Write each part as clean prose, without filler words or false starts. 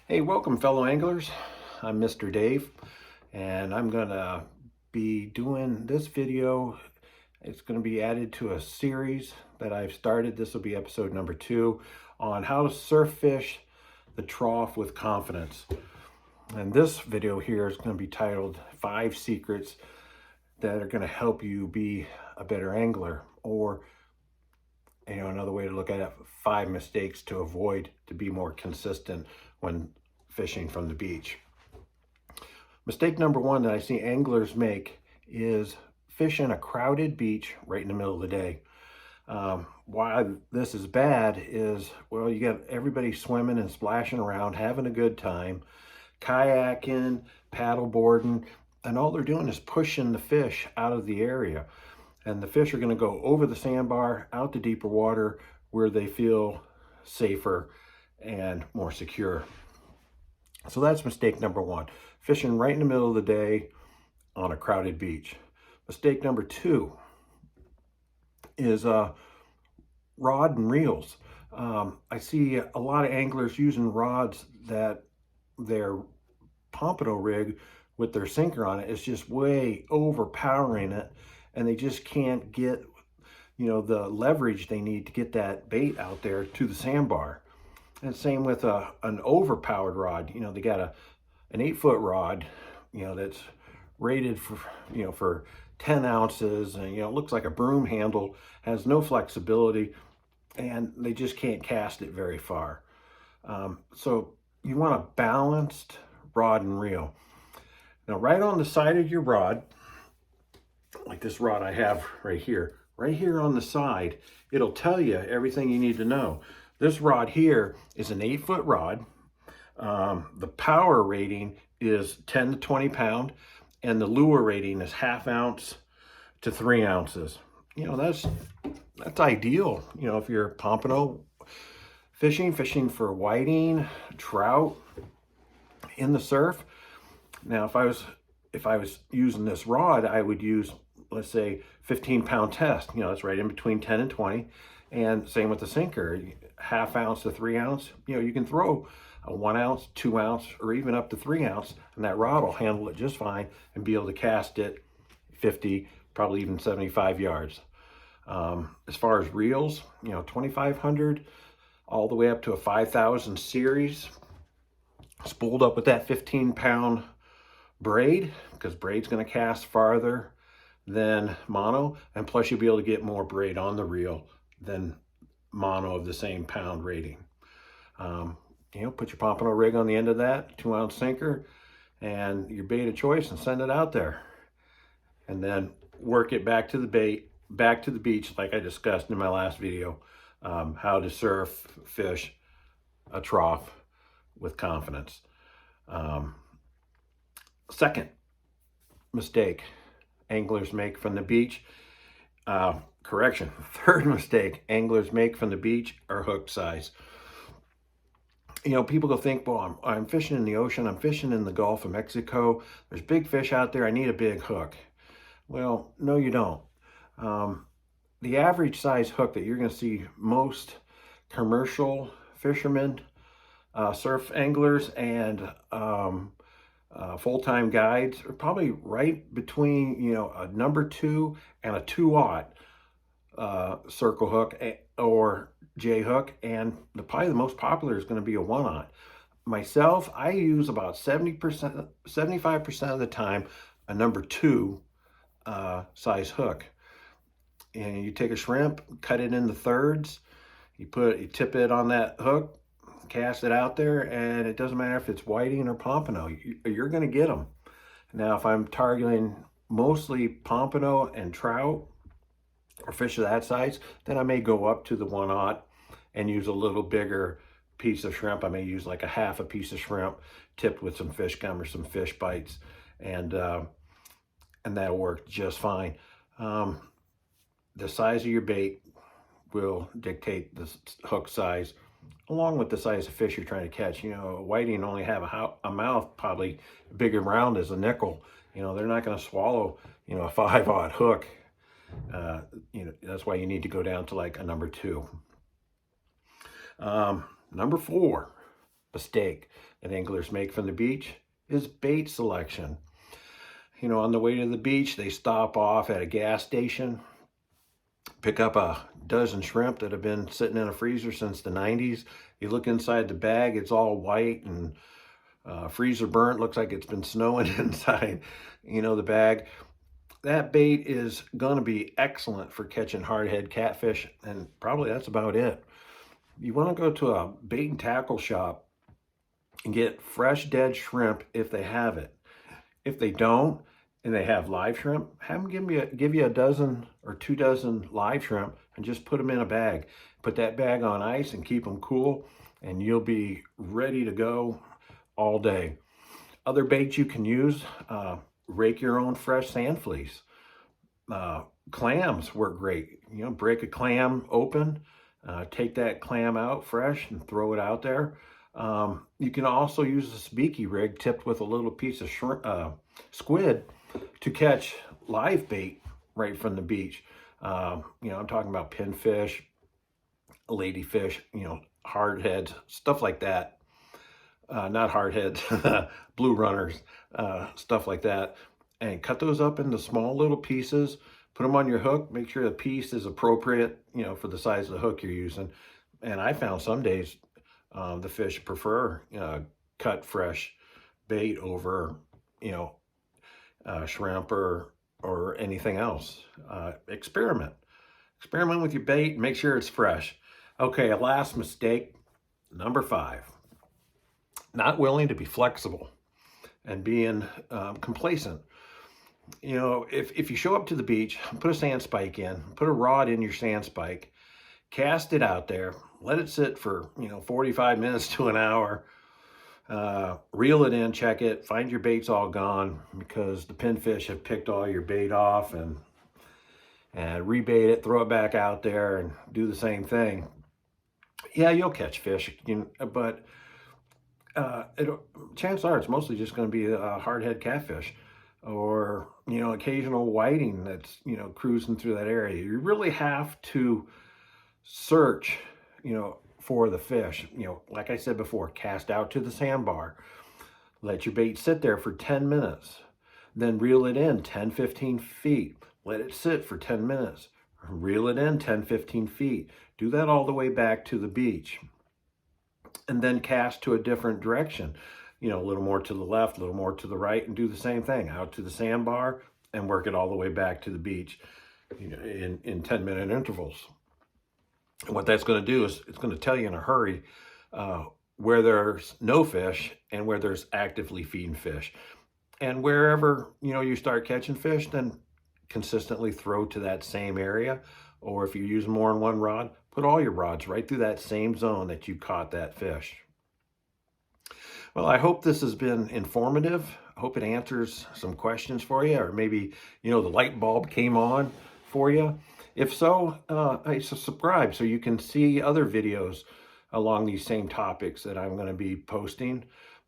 Hey, welcome fellow anglers. I'm Mr. Dave, and I'm gonna be doing this video. It's gonna be added to a series that I've started. This will be episode number 2 on how to surf fish the trough with confidence. And this video here is gonna be titled 5 Secrets that are gonna help you be a better angler, or another way to look at it, 5 mistakes to avoid to be more consistent when fishing from the beach. Mistake number 1 that I see anglers make is fishing a crowded beach right in the middle of the day. Why this is bad is, well, you got everybody swimming and splashing around, having a good time, kayaking, paddle boarding, and all they're doing is pushing the fish out of the area. And the fish are going to go over the sandbar, out to deeper water where they feel safer and more secure. So that's mistake number 1, fishing right in the middle of the day on a crowded beach. Mistake number 2 is rod and reels. I see a lot of anglers using rods that their pompano rig with their sinker on it is just way overpowering it, and they just can't get the leverage they need to get that bait out there to the sandbar. And same with an overpowered rod. They got an 8-foot rod, that's rated for 10 ounces, and it looks like a broom handle, has no flexibility, and they just can't cast it very far. So you want a balanced rod and reel. Now, right on the side of your rod, like this rod I have right here on the side, it'll tell you everything you need to know. This rod here is an 8-foot rod. The power rating is 10 to 20 pound, and the lure rating is 1/2 ounce to 3 ounces. That's ideal. If you're pompano fishing for whiting, trout in the surf. Now, if I was using this rod, I would use, let's say, 15-pound test. That's right in between 10 and 20. And same with the sinker, 1/2 ounce to 3 ounce. You can throw a 1 ounce, 2 ounce, or even up to 3 ounce, and that rod will handle it just fine and be able to cast it 50, probably even 75 yards. As far as reels, 2,500 all the way up to a 5,000 series, spooled up with that 15-pound braid, because braid's going to cast farther than mono, and plus you'll be able to get more braid on the reel than mono of the same pound rating. Put your pompano rig on the end of that 2-ounce sinker and your bait of choice and send it out there, and then work it back to the beach, like I discussed in my last video, how to surf fish a trough with confidence. Second mistake anglers make from the beach, third mistake anglers make from the beach are hook size. People go think, well, I'm fishing in the ocean, I'm fishing in the Gulf of Mexico, there's big fish out there, I need a big hook. Well, no, you don't. The average size hook that you're going to see most commercial fishermen, surf anglers, and full-time guides are probably right between a number 2 and a 2-aught circle hook or J hook, and probably the most popular is going to be a 1-aught. Myself, I use about 70%, 75% of the time a number 2 size hook. And you take a shrimp, cut it into thirds, you tip it on that hook, cast it out there, and it doesn't matter if it's whiting or pompano, you're going to get them. Now, if I'm targeting mostly pompano and trout or fish of that size, then I may go up to the 1-aught and use a little bigger piece of shrimp. I may use like a 1/2 a piece of shrimp tipped with some fish gum or some fish bites, and that'll work just fine. The size of your bait will dictate the hook size, along with the size of fish you're trying to catch. Whiting only have a mouth probably big and round as a nickel. They're not going to swallow, a 5-aught hook. That's why you need to go down to like a number 2. Number 4, mistake that anglers make from the beach is bait selection. You know, on the way to the beach, they stop off at a gas station, pick up a dozen shrimp that have been sitting in a freezer since the 90s. You look inside the bag, it's all white and freezer burnt, looks like it's been snowing inside, you know, the bag. That bait is going to be excellent for catching hardhead catfish, and probably that's about it. You want to go to a bait and tackle shop and get fresh dead shrimp if they have it. If they don't, and they have live shrimp, have them give you a dozen or 2 dozen live shrimp and just put them in a bag. Put that bag on ice and keep them cool, and you'll be ready to go all day. Other baits you can use, rake your own fresh sand fleas. Clams work great. You know, break a clam open, take that clam out fresh and throw it out there. You can also use a sabiki rig tipped with a little piece of squid to catch live bait right from the beach. You know, I'm talking about pinfish, ladyfish, you know, hardheads, stuff like that. Not hardheads, blue runners, stuff like that. And cut those up into small little pieces, put them on your hook, make sure the piece is appropriate, you know, for the size of the hook you're using. And I found some days the fish prefer cut fresh bait over, you know, shrimp or anything else. Experiment with your bait, make sure it's fresh. Okay, a last mistake, number 5. Not willing to be flexible and being complacent. You know, if you show up to the beach, put a sand spike in, put a rod in your sand spike, cast it out there, let it sit for, you know, 45 minutes to an hour, reel it in, check it, find your bait's all gone because the pinfish have picked all your bait off, and rebait it, throw it back out there and do the same thing. Yeah, you'll catch fish, but chances are it's mostly just going to be a hardhead catfish, or, you know, occasional whiting that's, you know, cruising through that area. You really have to search, you know, for the fish. You know, like I said before, cast out to the sandbar, let your bait sit there for 10 minutes, then reel it in 10-15 feet, let it sit for 10 minutes, reel it in 10-15 feet, do that all the way back to the beach, and then cast to a different direction, you know, a little more to the left, a little more to the right, and do the same thing out to the sandbar and work it all the way back to the beach, you know, in 10-minute intervals. And what that's going to do is it's going to tell you in a hurry where there's no fish and where there's actively feeding fish. And wherever, you know, you start catching fish, then consistently throw to that same area. Or if you use more than one rod, put all your rods right through that same zone that you caught that fish. Well, I hope this has been informative. I hope it answers some questions for you, or maybe, you know, the light bulb came on for you. If so, subscribe so you can see other videos along these same topics that I'm going to be posting.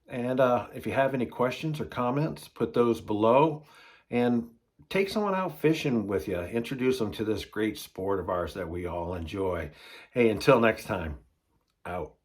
And if you have any questions or comments, put those below, and take someone out fishing with you. Introduce them to this great sport of ours that we all enjoy. Hey, until next time, out.